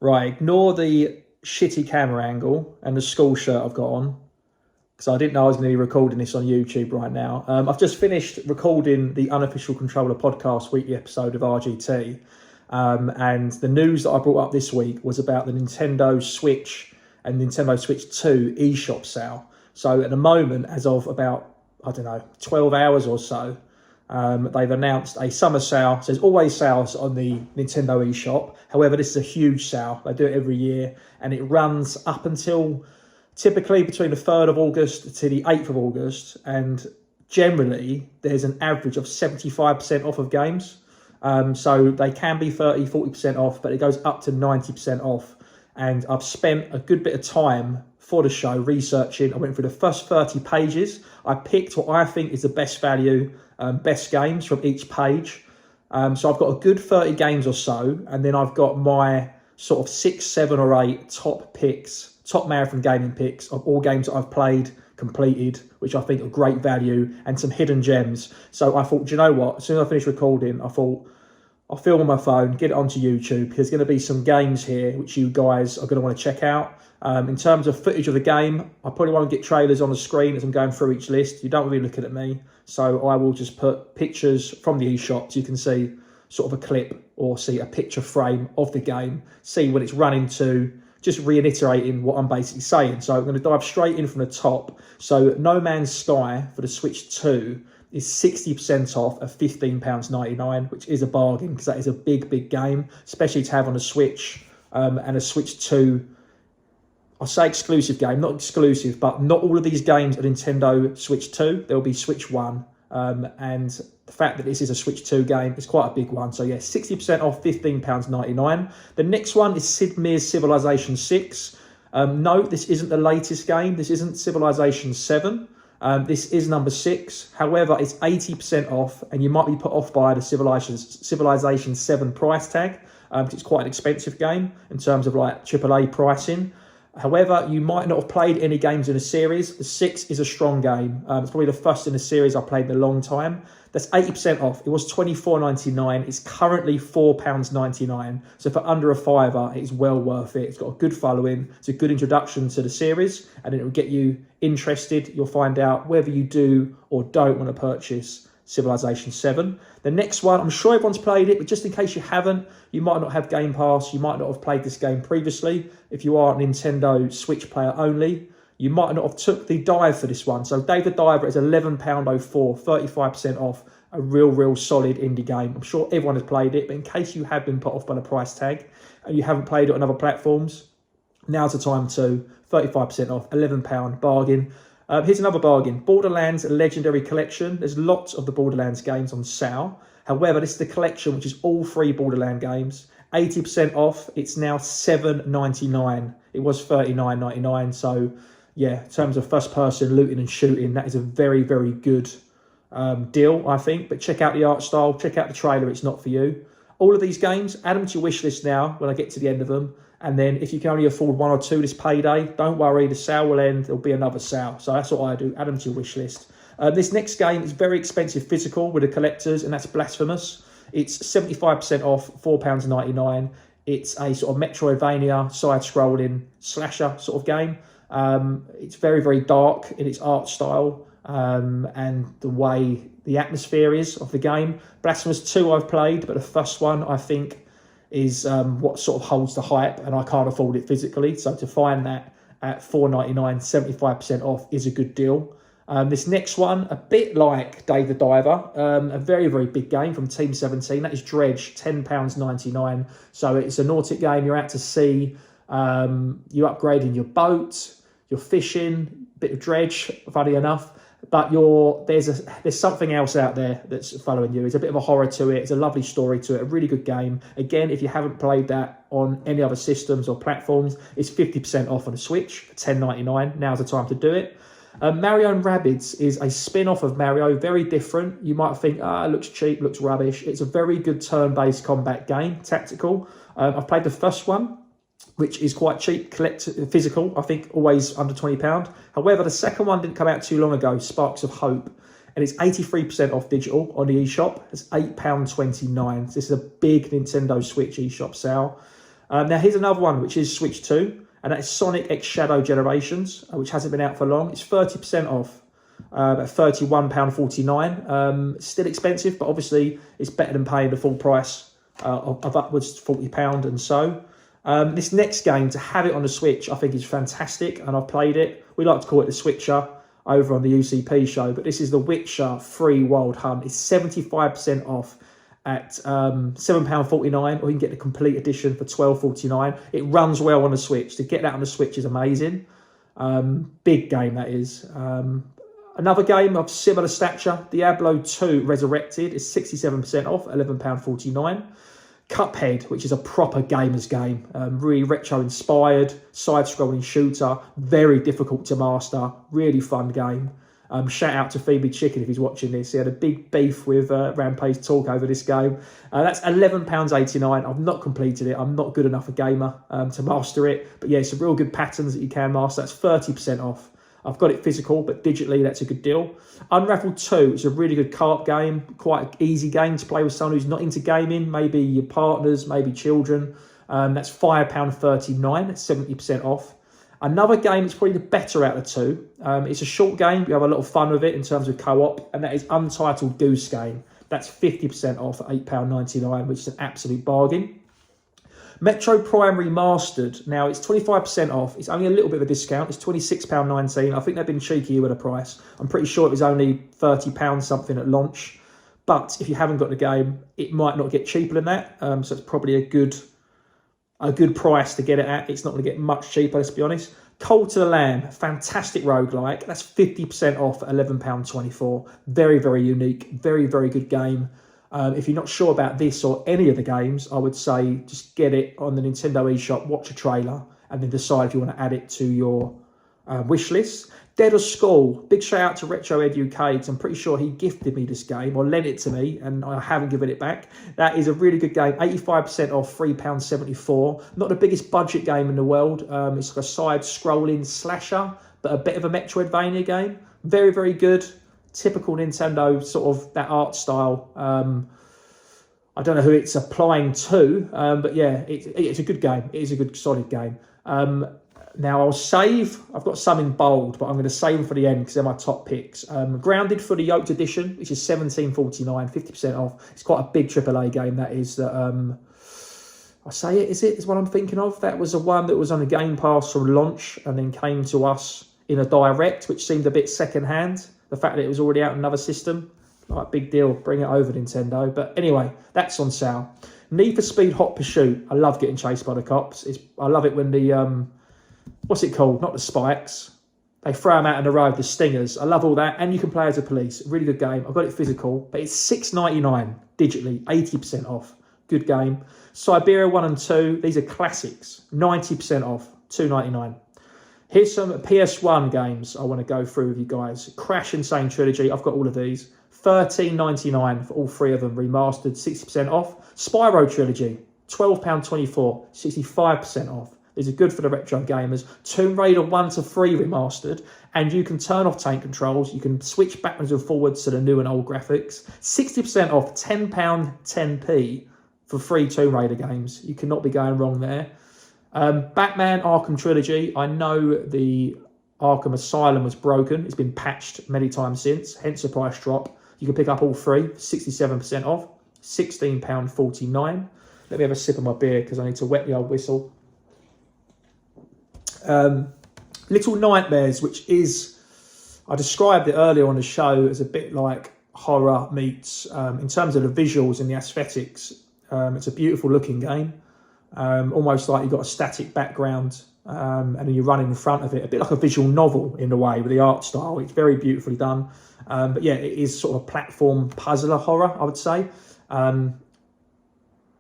Right, ignore the shitty camera angle and the school shirt I've got on, because I didn't know I was going to be recording this on YouTube right now. I've just finished recording the Unofficial Controller podcast weekly episode of RGT. And the news that I brought up this week was about the Nintendo Switch and Nintendo Switch 2 eShop sale. So at the moment, as of about, 12 hours or so, they've announced a summer sale. So there's always sales on the Nintendo eShop. However, this is a huge sale. They do it every year, and it runs up until typically between the 3rd of August to the 8th of August. And generally, there's an average of 75% off of games. So they can be 30, 40% off, but it goes up to 90% off. And I've spent a good bit of time for the show researching. I went through the first 30 pages. I picked what I think is the best value, best games from each page. So I've got a good 30 games or so, and then I've got my sort of 6, 7 or 8 top picks, top marathon gaming picks of all games that I've played, completed, which I think are great value, and some hidden gems. So I thought, do you know what? As soon as I finished recording, I thought, I'll film on my phone, get it onto YouTube, because there's going to be some games here which you guys are going to want to check out. In terms of footage of the game, I probably won't get trailers on the screen as I'm going through each list. You don't really look at me, so I will just put pictures from the eShop so you can see sort of a clip or see a picture frame of the game, see what it's running to, just reiterating what I'm basically saying. So I'm going to dive straight in from the top. So No Man's Sky for the Switch 2 is 60% off at £15.99, which is a bargain because that is a big game, especially to have on a Switch and a Switch 2. I'll say exclusive game, not exclusive, but not all of these games are Nintendo Switch 2. There'll be Switch 1. And the fact that this is a Switch 2 game is quite a big one. So yeah, 60% off, £15.99. The next one is Sid Meier's Civilization 6. No, this isn't the latest game. This isn't Civilization 7. This is number 6. However, it's 80% off, and you might be put off by the Civilization 7 price tag. It's quite an expensive game in terms of like AAA pricing. However, you might not have played any games in the series. The 6 is a strong game. It's probably the first in the series I played in a long time. That's 80% off. It was $24.99. It's currently £4.99. So for under a fiver, it's well worth it. It's got a good following. It's a good introduction to the series, and it will get you interested. You'll find out whether you do or don't want to purchase Civilization 7. The next one, I'm sure everyone's played it, but just in case you haven't, you might not have Game Pass, you might not have played this game previously. If you are a Nintendo Switch player only, you might not have took the dive for this one. So Dave the Diver is £11.04, 35% off, a real solid indie game. I'm sure everyone has played it, but in case you have been put off by the price tag and you haven't played it on other platforms, now's the time to 35% off, £11 bargain. Here's another bargain. Borderlands Legendary Collection. There's lots of the Borderlands games on sale. However, this is the collection, which is all 3 Borderlands games. 80% off. It's now $7.99. It was $39.99. So, yeah, in terms of first-person looting and shooting, that is a very good deal, I think. But check out the art style. Check out the trailer. It's not for you. All of these games, add them to your wish list now when I get to the end of them. And then if you can only afford 1 or 2 this payday, don't worry, the sale will end. There'll be another sale. So that's what I do. Add them to your wish list. This next game is very expensive physical with the collectors, and that's Blasphemous. It's 75% off, £4.99. It's a sort of Metroidvania, side-scrolling slasher sort of game. It's very dark in its art style and the way the atmosphere is of the game. Blasphemous 2 I've played, but the first one I think is what sort of holds the hype, and I can't afford it physically. So to find that at $4.99, 75% off is a good deal. This next one, a bit like Dave the Diver, a very big game from Team 17. That is Dredge, £10.99. So it's a nautic game. You're out to sea. You're upgrading your boat. You're fishing. Bit of dredge, funny enough. But there's something else out there that's following you. It's a bit of a horror to it. It's a lovely story to it. A really good game. Again, if you haven't played that on any other systems or platforms, it's 50% off on the Switch for $10.99. Now's the time to do it. Mario and Rabbids is a spin-off of Mario, very different. You might think, it looks cheap, looks rubbish. It's a very good turn-based combat game, tactical. I've played the first one, which is quite cheap, physical, I think always under £20. However, the second one didn't come out too long ago, Sparks of Hope, and it's 83% off digital on the eShop. It's £8.29. So this is a big Nintendo Switch eShop sale. Now here's another one which is Switch 2, and that is Sonic X Shadow Generations, which hasn't been out for long. It's 30% off at £31.49. Still expensive, but obviously it's better than paying the full price of upwards £40 and so. This next game, to have it on the Switch, I think is fantastic, and I've played it. We like to call it the Switcher over on the UCP show, but this is The Witcher 3 Wild Hunt. It's 75% off at £7.49, or you can get the complete edition for £12.49. It runs well on the Switch. To get that on the Switch is amazing. Big game, that is. Another game of similar stature, Diablo 2 Resurrected, is 67% off, £11.49. Cuphead, which is a proper gamer's game, really retro-inspired, side-scrolling shooter, very difficult to master, really fun game. Shout out to Phoebe Chicken if he's watching this. He had a big beef with Rampage Talk over this game. That's £11.89. I've not completed it. I'm not good enough a gamer to master it. But yeah, some real good patterns that you can master. That's 30% off. I've got it physical, but digitally, that's a good deal. Unraveled 2 is a really good co-op game, quite an easy game to play with someone who's not into gaming, maybe your partners, maybe children. That's £5.39, it's 70% off. Another game that's probably the better out of the two. It's a short game, you have a lot of fun with it in terms of co-op, and that is Untitled Deuce game. That's 50% off at £8.99, which is an absolute bargain. Metro Prime Remastered. Now, it's 25% off. It's only a little bit of a discount. It's £26.19. I think they've been cheeky with the price. I'm pretty sure it was only £30 something at launch. But if you haven't got the game, it might not get cheaper than that. So it's probably a good price to get it at. It's not going to get much cheaper, let's be honest. Cold to the Lamb, fantastic roguelike. That's 50% off at £11.24. Very, very unique. Very, very good game. If you're not sure about this or any of the games, I would say just get it on the Nintendo eShop, watch a trailer, and then decide if you want to add it to your wish list. Dead or School, big shout out to Retro Ed UK, because I'm pretty sure he gifted me this game or lent it to me, and I haven't given it back. That is a really good game, 85% off, £3.74. Not the biggest budget game in the world. It's like a side-scrolling slasher, but a bit of a Metroidvania game. Very, very good. Typical Nintendo, sort of that art style. I don't know who it's applying to, but yeah, it's a good game. It is a good, solid game. Now I'll save. I've got some in bold, but I'm going to save them for the end because they're my top picks. Grounded for the Yoked Edition, which is £17.49, 50% off. It's quite a big AAA game. That is that. I say it is what I'm thinking of. That was the one that was on a Game Pass from launch and then came to us in a direct, which seemed a bit second-hand. The fact that it was already out in another system, like, big deal, bring it over, Nintendo. But anyway, that's on sale. Need for Speed Hot Pursuit. I love getting chased by the cops. I love it when the, what's it called? Not the spikes. They throw them out on the road, the stingers. I love all that. And you can play as a police. Really good game. I've got it physical, but it's £6.99 digitally, 80% off. Good game. Siberia 1 and 2. These are classics. 90% off, £2.99. Here's some PS1 games I want to go through with you guys. Crash Insane Trilogy. I've got all of these. £13.99 for all three of them. Remastered, 60% off. Spyro Trilogy. £12.24. 65% off. These are good for the retro gamers. Tomb Raider 1 to 3 remastered. And you can turn off tank controls. You can switch backwards and forwards to the new and old graphics. 60% off. £10, 10p for 3 Tomb Raider games. You cannot be going wrong there. Batman Arkham Trilogy. I know the Arkham Asylum was broken. It's been patched many times since, hence the price drop. You can pick up all three, 67% off, £16.49. Let me have a sip of my beer because I need to wet the old whistle. Little Nightmares, which is, I described it earlier on the show as a bit like horror meets, in terms of the visuals and the aesthetics. It's a beautiful looking game. Almost like you've got a static background and then you run in front of it. A bit like a visual novel in a way with the art style. It's very beautifully done. But yeah, it is sort of a platform puzzler horror, I would say.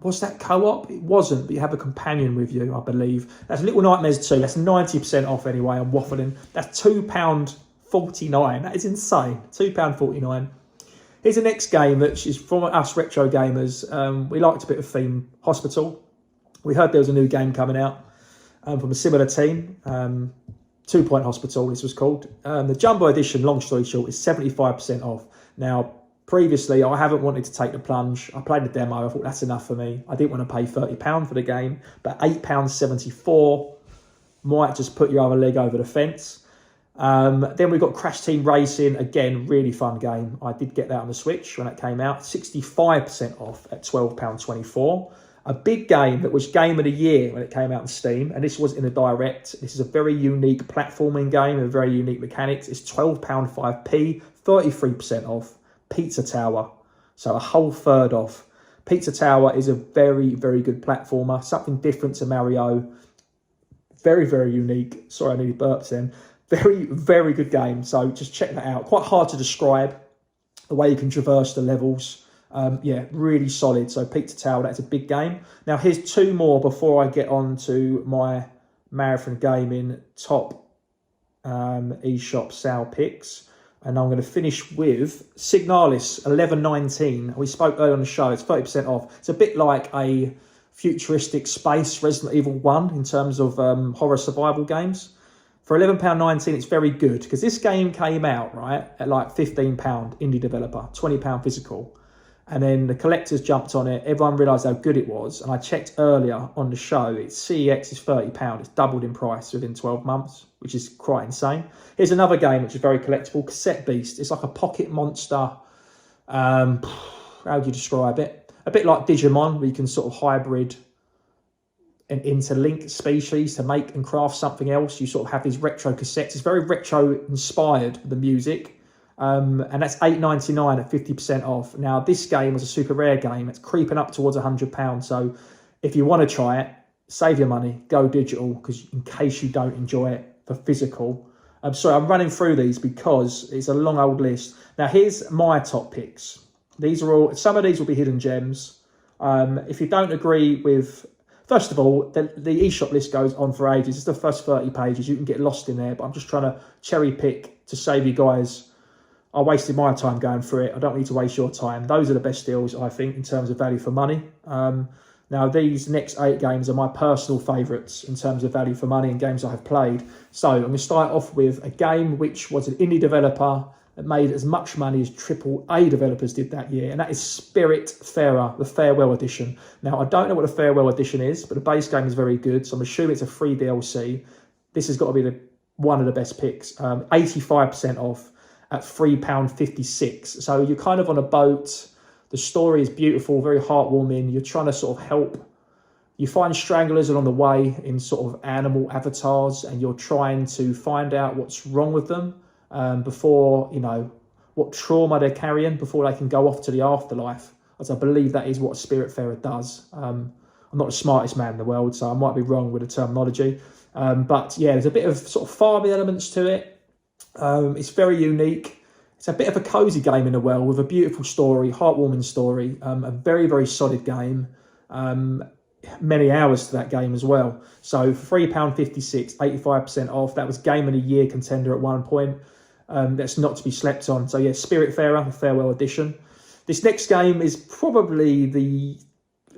Was that co-op? It wasn't, but you have a companion with you, I believe. That's Little Nightmares 2. That's 90% off anyway. I'm waffling. That's £2.49. That is insane. £2.49. Here's the next game, which is from us retro gamers. We liked a bit of Theme Hospital. We heard there was a new game coming out from a similar team. 2-Point Hospital, this was called. The Jumbo Edition, long story short, is 75% off. Now, Previously, I haven't wanted to take the plunge. I played the demo. I thought that's enough for me. I didn't want to pay £30 for the game, but £8.74 might just put your other leg over the fence. Then we've got Crash Team Racing. Again, really fun game. I did get that on the Switch when it came out. 65% off at £12.24. A big game that was Game of the Year when it came out on Steam, and this was in a direct. This is a very unique platforming game with very unique mechanics. It's £12.5p, 33% off. Pizza Tower, so a whole third off. Pizza Tower is a very, very good platformer, something different to Mario. Very, very unique. Sorry, I nearly burped then. Very, very good game, so just check that out. Quite hard to describe the way you can traverse the levels. Yeah, really solid. So Pizza Tower, that's a big game. Now here's two more before I get on to my Marathon Gaming top eShop sale picks. And I'm going to finish with Signalis 11.19. We spoke earlier on the show. It's 30% off. It's a bit like a futuristic space Resident Evil 1 in terms of horror survival games. For £11.19, it's very good because this game came out, right, at like £15 indie developer, £20 physical. And then the collectors jumped on it. Everyone realised how good it was. And I checked earlier on the show. Its CEX is £30. It's doubled in price within 12 months, which is quite insane. Here's another game which is very collectible, Cassette Beast. It's like a pocket monster. How do you describe it? A bit like Digimon, where you can sort of hybrid and interlink species to make and craft something else. You sort of have these retro cassettes. It's very retro inspired, the music. And that's £8.99 at 50% off. Now, this game was a super rare game. It's creeping up towards £100. So if you want to try it, save your money, go digital, because in case you don't enjoy it for physical. I'm sorry, I'm running through these because it's a long old list. Now, here's my top picks. These are all, some of these will be hidden gems. If you don't agree with, first of all, the eShop list goes on for ages. It's the first 30 pages. You can get lost in there, but I'm just trying to cherry pick to save you guys. I wasted my time going through it. I don't need to waste your time. Those are the best deals, I think, in terms of value for money. Now, these next 8 games are my personal favourites in terms of value for money and games I have played. So I'm going to start off with a game which was an indie developer that made as much money as AAA developers did that year, and that is Spiritfarer, the Farewell Edition. Now, I don't know what the Farewell Edition is, but the base game is very good, so I'm assuming it's a free DLC. This has got to be one of the best picks. 85% off at £3.56. So you're kind of on a boat. The story is beautiful, very heartwarming. You're trying to sort of help. You find stranglers along the way in sort of animal avatars, and you're trying to find out what's wrong with them before, you know, what trauma they're carrying before they can go off to the afterlife. As I believe that is what Spiritfarer does. I'm not the smartest man in the world, so I might be wrong with the terminology. But yeah, there's a bit of sort of farming elements to it. It's very unique. It's a bit of a cozy game in a world with a beautiful story, heartwarming story, a very, very solid game. Many hours to that game as well. So for £3.56, 85% off. That was Game of the Year contender at one point. That's not to be slept on. So yeah, Spiritfarer, the Farewell Edition. This next game is probably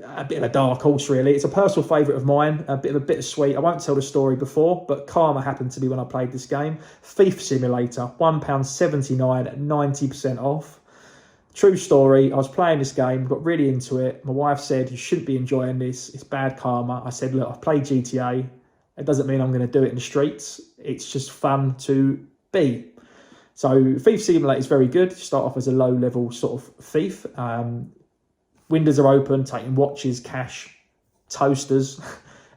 a bit of a dark horse, really. It's a personal favourite of mine, a bit of a bittersweet. I won't tell the story before, but karma happened to be when I played this game. Thief Simulator, £1.79 at 90% off. True story, I was playing this game, got really into it. My wife said, you shouldn't be enjoying this. It's bad karma. I said, look, I've played GTA. It doesn't mean I'm going to do it in the streets. It's just fun to be. So Thief Simulator is very good. You start off as a low-level sort of thief. Windows are open, taking watches, cash, toasters,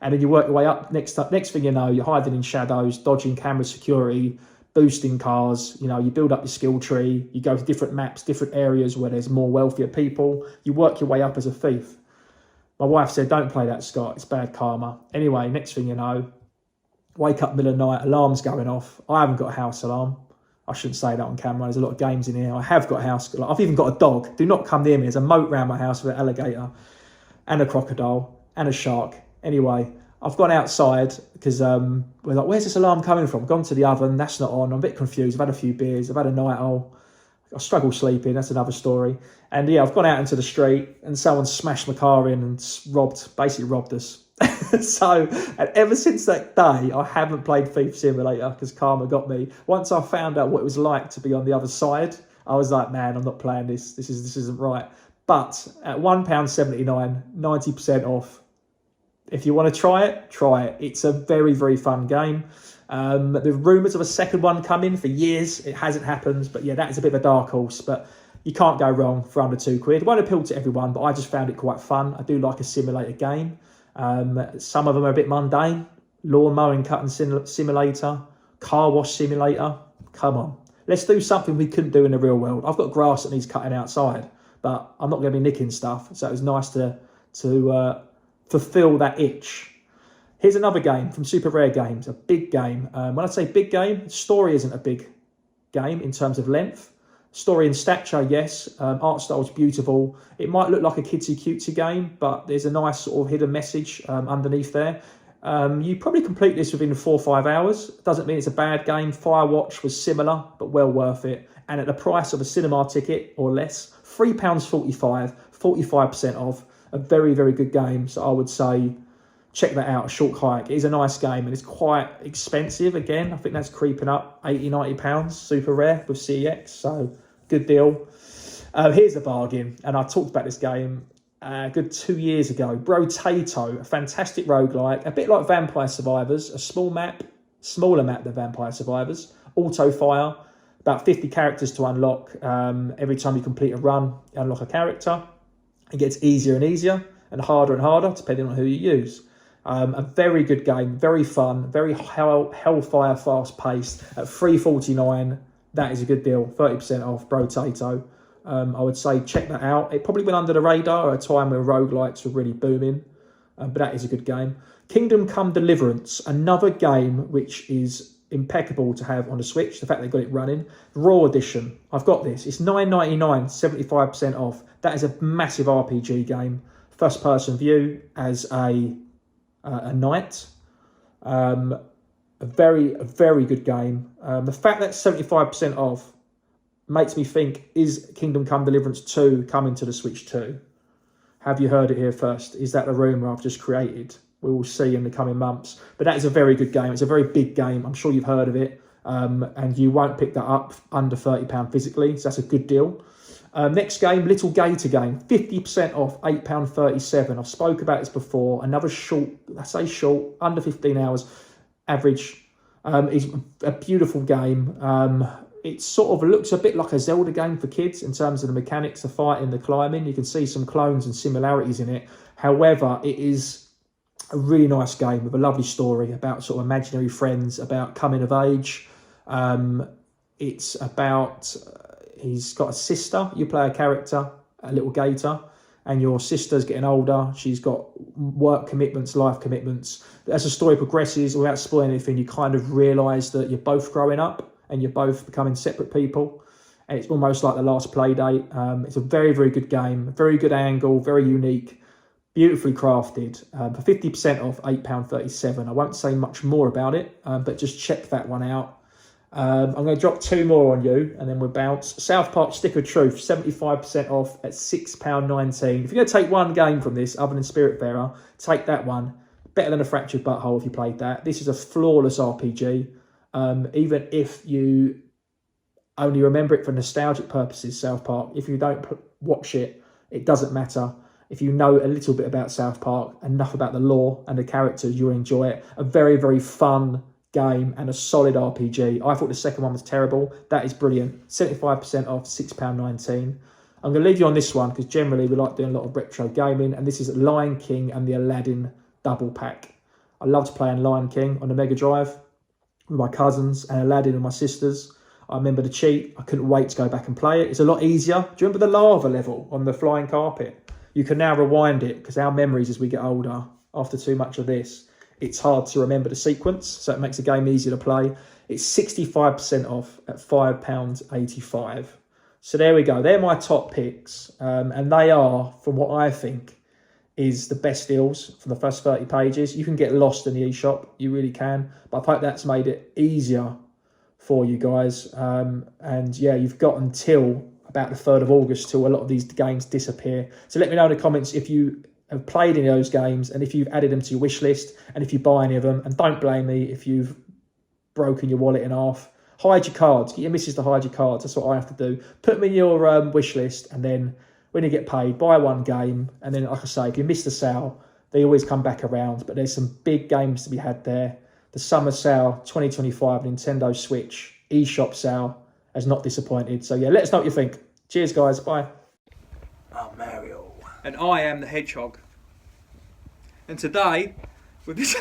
and then you work your way up. Next thing you know, you're hiding in shadows, dodging camera security, boosting cars. You know, you build up your skill tree. You go to different maps, different areas where there's more wealthier people. You work your way up as a thief. My wife said, don't play that, Scott. It's bad karma. Anyway, next thing you know, wake up middle of the night, alarm's going off. I haven't got a house alarm. I shouldn't say that on camera. There's a lot of games in here. I have got a house. I've even got a dog. Do not come near me. There's a moat around my house with an alligator and a crocodile and a shark. Anyway, I've gone outside because we're like, where's this alarm coming from? Gone to the oven. That's not on. I'm a bit confused. I've had a few beers. I've had a night owl. I struggle sleeping. That's another story. And yeah, I've gone out into the street and someone smashed my car in and basically robbed us. So, and ever since that day, I haven't played Thief Simulator because karma got me. Once I found out what it was like to be on the other side, I was like, man, I'm not playing this. This isn't right. But at £1.79, 90% off. If you want to try it, try it. It's a very, very fun game. The rumours of a second one coming for years. It hasn't happened, but yeah, that is a bit of a dark horse. But you can't go wrong for under £2. It won't appeal to everyone, but I just found it quite fun. I do like a simulator game. Some of them are a bit mundane. Lawn mowing, cutting simulator, car wash simulator. Come on, let's do something we couldn't do in the real world. I've got grass that needs cutting outside, but I'm not going to be nicking stuff. So it was nice to fulfill that itch. Here's another game from Super Rare Games, a big game. When I say big game, story isn't a big game in terms of length. Story and stature, yes. Art style's beautiful. It might look like a cutesy game, but there's a nice sort of hidden message underneath there. You probably complete this within 4 or 5 hours. Doesn't mean it's a bad game. Firewatch was similar, but well worth it. And at the price of a cinema ticket or less, £3.45, 45% off. A very, very good game. So I would say check that out, A Short Hike. It is a nice game and it's quite expensive. Again, I think that's creeping up, £80, £90, Super Rare with CEX. So good deal. Here's a bargain. And I talked about this game a good 2 years ago. Brotato, a fantastic roguelike, a bit like Vampire Survivors, a smaller map than Vampire Survivors. Auto fire, about 50 characters to unlock. Every time you complete a run, you unlock a character. It gets easier and easier and harder, depending on who you use. A very good game, very fun, very hellfire fast-paced. At $3.49, that is a good deal. 30% off, Brotato. I would say check that out. It probably went under the radar at a time when roguelikes were really booming, but that is a good game. Kingdom Come Deliverance, another game which is impeccable to have on the Switch. The fact they got it running. Raw Edition, I've got this. It's $9.99, 75% off. That is a massive RPG game. First person view as a knight. A very good game. The fact that 75% off makes me think, is Kingdom Come Deliverance 2 coming to the Switch too? Have you heard it here first? Is that a rumour I've just created? We will see in the coming months. But that is a very good game. It's a very big game. I'm sure you've heard of it. And you won't pick that up under £30 physically. So that's a good deal. Next game, Little Gator game. 50% off, £8.37. I've spoke about this before. Another short, I say short, under 15 hours average. Is a beautiful game. It sort of looks a bit like a Zelda game for kids in terms of the mechanics, the fighting, the climbing. You can see some clones and similarities in it. However, it is a really nice game with a lovely story about sort of imaginary friends, about coming of age. It's about, he's got a sister. You play a character, a little gator, and your sister's getting older. She's got work commitments, life commitments. As the story progresses, without spoiling anything, you kind of realise that you're both growing up and you're both becoming separate people. And it's almost like the last play date. It's a very, very good game. Very good angle, very unique, beautifully crafted. For 50% off, £8.37. I won't say much more about it, but just check that one out. I'm going to drop 2 more on you and then we'll bounce. South Park Stick of Truth, 75% off at £6.19. If you're going to take one game from this, other than Spiritfarer, take that one. Better than a Fractured Butthole if you played that. This is a flawless RPG. Even if you only remember it for nostalgic purposes, South Park, if you don't watch it, it doesn't matter. If you know a little bit about South Park, enough about the lore and the characters, you'll enjoy it. A very, very fun game and a solid RPG. I thought the second one was terrible. That is brilliant. 75% off, £6.19. I'm going to leave you on this one because generally we like doing a lot of retro gaming, and this is Lion King and the Aladdin double pack. I loved playing Lion King on the Mega Drive with my cousins, and Aladdin with my sisters. I remember the cheat. I couldn't wait to go back and play it. It's a lot easier. Do you remember the lava level on the flying carpet? You can now rewind it because our memories as we get older, after too much of this, it's hard to remember the sequence, so it makes the game easier to play. It's 65% off at £5.85. So there we go. They're my top picks, and they are, from what I think, is the best deals for the first 30 pages. You can get lost in the eShop, you really can, but I hope that's made it easier for you guys. And yeah, you've got until about the 3rd of August till a lot of these games disappear. So let me know in the comments if you have played any of those games and if you've added them to your wish list and if you buy any of them. And don't blame me if you've broken your wallet in half. hide your cards. Get your missus to hide your cards. That's what I have to do. Put them in your wish list, and then when you get paid, buy one game. And then, like I say, if you miss the sale, they always come back around. But there's some big games to be had there. The summer sale, 2025, Nintendo Switch, eShop sale has not disappointed. So yeah, let us know what you think. Cheers, guys. Bye. I'm Mario. And I am the Hedgehog. And today, with this...